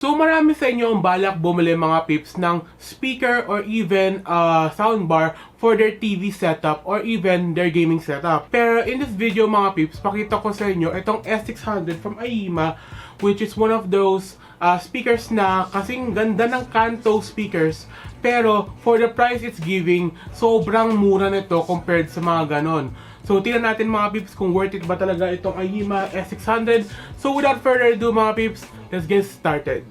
So marami sa inyo ang balak bumili mga pips ng speaker or even soundbar for their TV setup or even their gaming setup. Pero in this video mga pips, pakita ko sa inyo itong S600 from AIYIMA, which is one of those speakers na kasing ganda ng Kanto speakers, pero for the price it's giving, sobrang mura nito compared sa mga ganon. So, tingnan natin mga pips kung worth it ba talaga itong AIYIMA S600. So, without further ado mga pips, let's get started.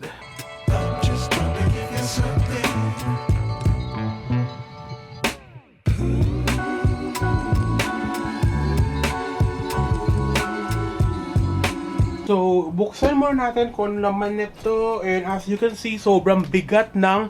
So, buksan muna natin kung laman nito. And as you can see, sobrang bigat ng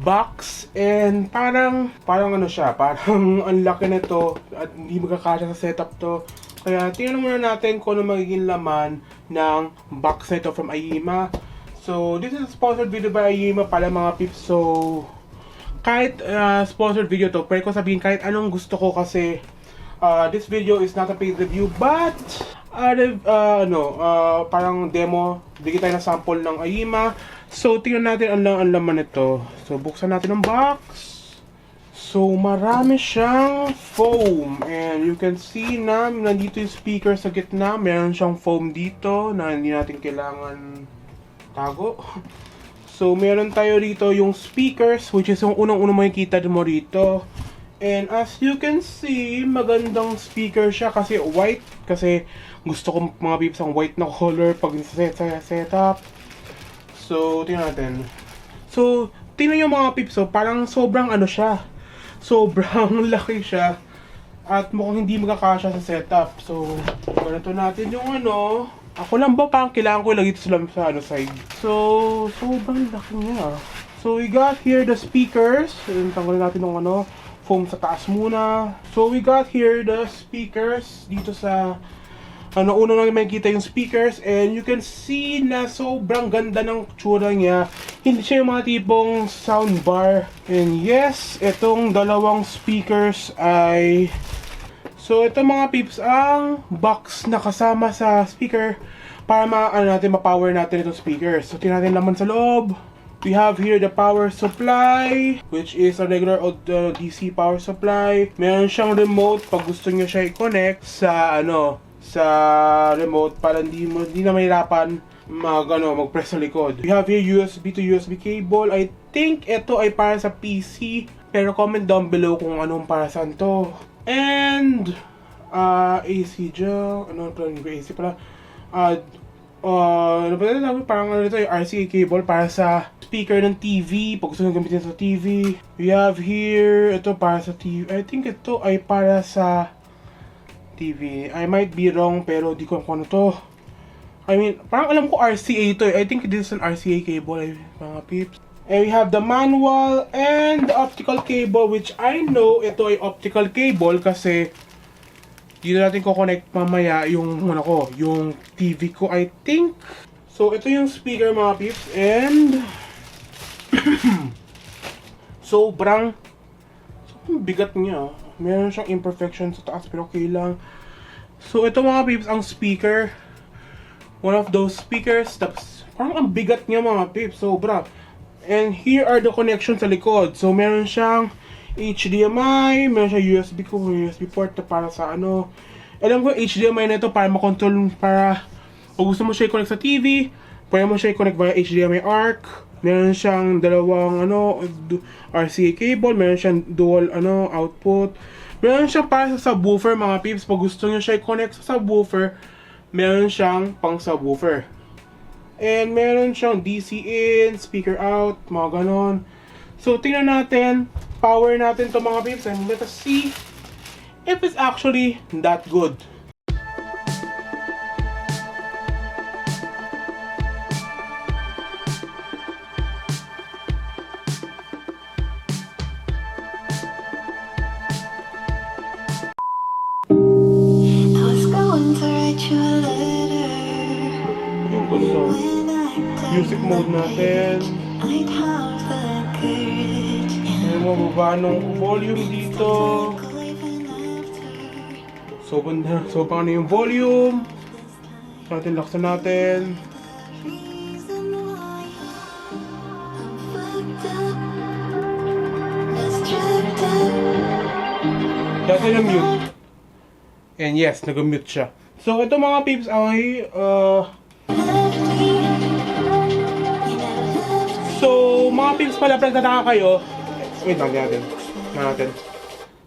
box. And parang ano siya, parang ang laki nito at hindi magkakasya sa setup to. Kaya tingnan muna natin kung ano magiging laman ng box nito from AIYIMA. So, this is a sponsored video by AIYIMA pala mga pips. So, kahit sponsored video to, pwede ko sabihin kahit anong gusto ko kasi this video is not a paid review, but parang demo, bigyan tayo ng sample ng AIYIMA. So, tingnan natin ang laman nito. So, buksan natin ang box. So, marami siyang foam. And you can see na nandito yung speaker sa gitna. Meron siyang foam dito na hindi natin kailangan tago. So, meron tayo rito yung speakers, which is yung unang-unang makikita mo rito. And as you can see, magandang speaker siya kasi white. Kasi gusto ko mga pips ang white na color pag sa setup. So, tingnan natin. So, tingnan nyo mga pips, so, parang sobrang ano siya. Sobrang laki siya. At mukhang hindi magkakasya sa setup. So, ganito natin yung ano. Ako lang ba parang kailangan ko ilagay ito sa side. So, sobrang laki niya. So, we got here the speakers. And tanggalin natin yung foam sa taas muna. So, we got here the speakers dito sa una na makikita yung speakers, and you can see na sobrang ganda ng tsura niya. Hindi siya yung mga tipong soundbar. And yes, itong dalawang speakers ay... So, ito mga pips ang box na kasama sa speaker para ma-power natin itong speakers. So, tingnan natin laman sa loob. We have here the power supply, which is a regular DC power supply. Meron siyang remote pag gusto niyo siya i-connect sa sa remote para hindi na mahirapan mag-press sa likod. We have here USB to USB cable. I think ito ay para sa PC, pero comment down below kung anong para saan to. And AC dyan, AC pala. Parang ito yung RCA cable para sa speaker ng TV, pag gusto nyo gamitin sa TV. We have here, ito para sa TV. I think ito ay para sa TV. I might be wrong, pero di ko kung ano to. I mean, parang alam ko RCA to. I think this is an RCA cable, mga peeps. And we have the manual and the optical cable, which I know ito ay optical cable kasi dito natin ko-connect mamaya yung yung TV ko, I think. So, ito yung speaker mga peeps, and sobrang bigat niya. Meron siyang imperfection sa taas pero okay lang. So, ito mga peeps ang speaker. One of those speakers. Tapos, parang ang bigat niya mga peeps. Sobra. And here are the connections sa likod. So, meron siyang HDMI. Meron siyang USB port na para sa Alam ko HDMI na ito para makontrol, para kung gusto mo siya i-connect sa TV, pwede mo siya i-connect via HDMI ARC. Meron siyang dalawang RCA cable, meron siyang dual output. Meron siyang para sa subwoofer mga peeps. Pag gusto niyo siya i-connect sa subwoofer, meron siyang pang subwoofer. And meron siyang DC in, speaker out, mga ganon. So tingnan natin, power natin to mga peeps, and let us see if it's actually that good. Music mode natin. May mababa ng volume dito. So, paano yung volume? Laksan natin. ito yung mute. And yes, nag-mute siya. So, ito mga peeps ay, so, mga peeps pala, nagtataka kayo. Wait lang, natin.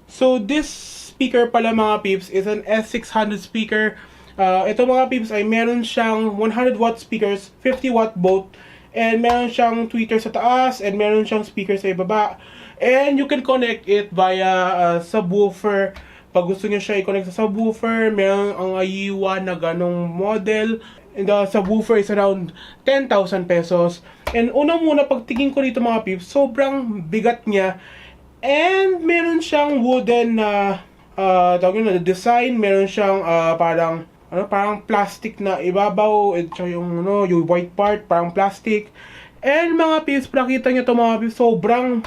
So, this speaker pala mga peeps is an S600 speaker. Ito mga peeps ay meron siyang 100 watt speakers, 50 watt both. And meron siyang tweeter sa taas, and meron siyang speaker sa ibaba. And you can connect it via subwoofer. Pag gusto niyo siya i-connect sa subwoofer, meron ang Aiwa na ganong model. And the subwoofer is around 10,000 pesos. And unang-muna, pagtingin ko dito mga peeps, sobrang bigat niya. And meron siyang wooden na tawag yun na design. Meron siyang parang plastic na ibabaw. Ito yung, yung white part, parang plastic. And mga peeps, nakita niyo to mga peeps, sobrang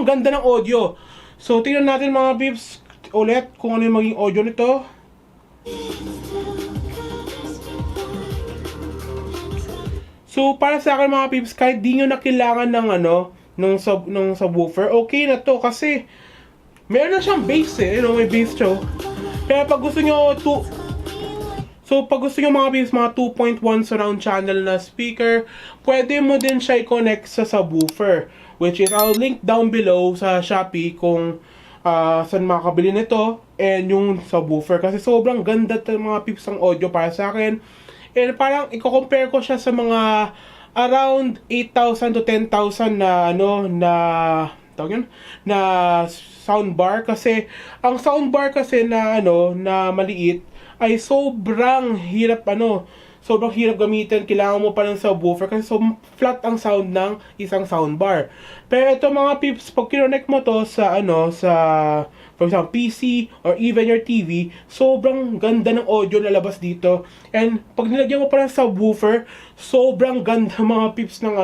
ganda ng audio. So, tingnan natin mga peeps ulit kung ano yung maging audio nito. So, para sa akin mga peeps, kahit di nyo na kailangan ng ng subwoofer, okay na to kasi meron na siyang bass may bass siya. Pero pag gusto nyo pag gusto nyo mga peeps, mga 2.1 surround channel na speaker, pwede mo din siya i-connect sa subwoofer, which is I'll link down below sa Shopee kung saan makakabili nito and yung subwoofer kasi sobrang ganda mga peeps ang audio para sa akin. And parang i-compare ko siya sa mga around 8,000 to 10,000 na na soundbar kasi ang soundbar kasi na na maliit ay sobrang hirap gamitin. Kailangan mo pa ng subwoofer kasi flat ang sound ng isang soundbar. Pero ito mga peeps, pag kinonect mo to sa for example PC or even your TV, sobrang ganda ng audio na labas dito. And pag nilagyan mo pa ng subwoofer, sobrang ganda mga peeps ng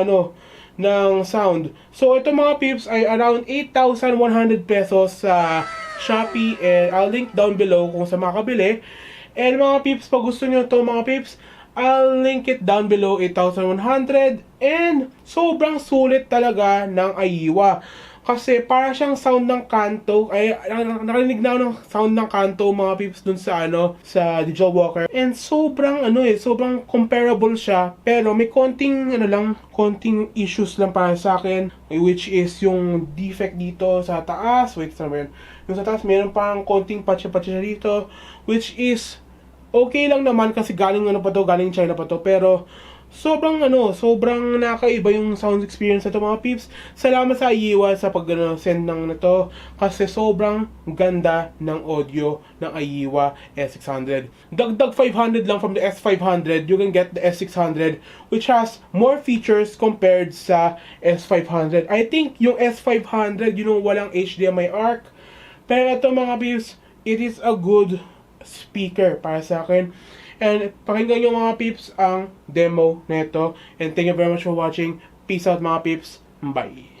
ng sound. So ito mga peeps ay around 8,100 pesos sa Shopee, and I'll link down below kung sa makabili. And mga peeps, pag gusto nyo to mga peeps, I'll link it down below, 8,100. And sobrang sulit talaga ng Aiwa. Kasi para siyang sound ng kanto. Ay, nakarinig na ako ng sound ng kanto mga peeps dun sa sa Digital Walker. And sobrang sobrang comparable siya. Pero may konting konting issues lang para sa akin, which is yung defect dito sa taas. Wait, saan ba yun? Yung sa taas, meron pang konting patcha-patcha dito, which is okay lang naman kasi galing China pa to, pero sobrang nakakaiba yung sound experience nito mga peeps. Salamat sa Aiwa sa pag-send ng nito kasi sobrang ganda ng audio ng Aiwa S600. Dagdag 500 lang from the S500, you can get the S600 which has more features compared sa S500. I think yung S500 walang HDMI ARC, pero ito mga peeps, it is a good speaker para sa akin. And pakinggan nyo mga peeps ang demo nito. And thank you very much for watching. Peace out mga peeps. Bye.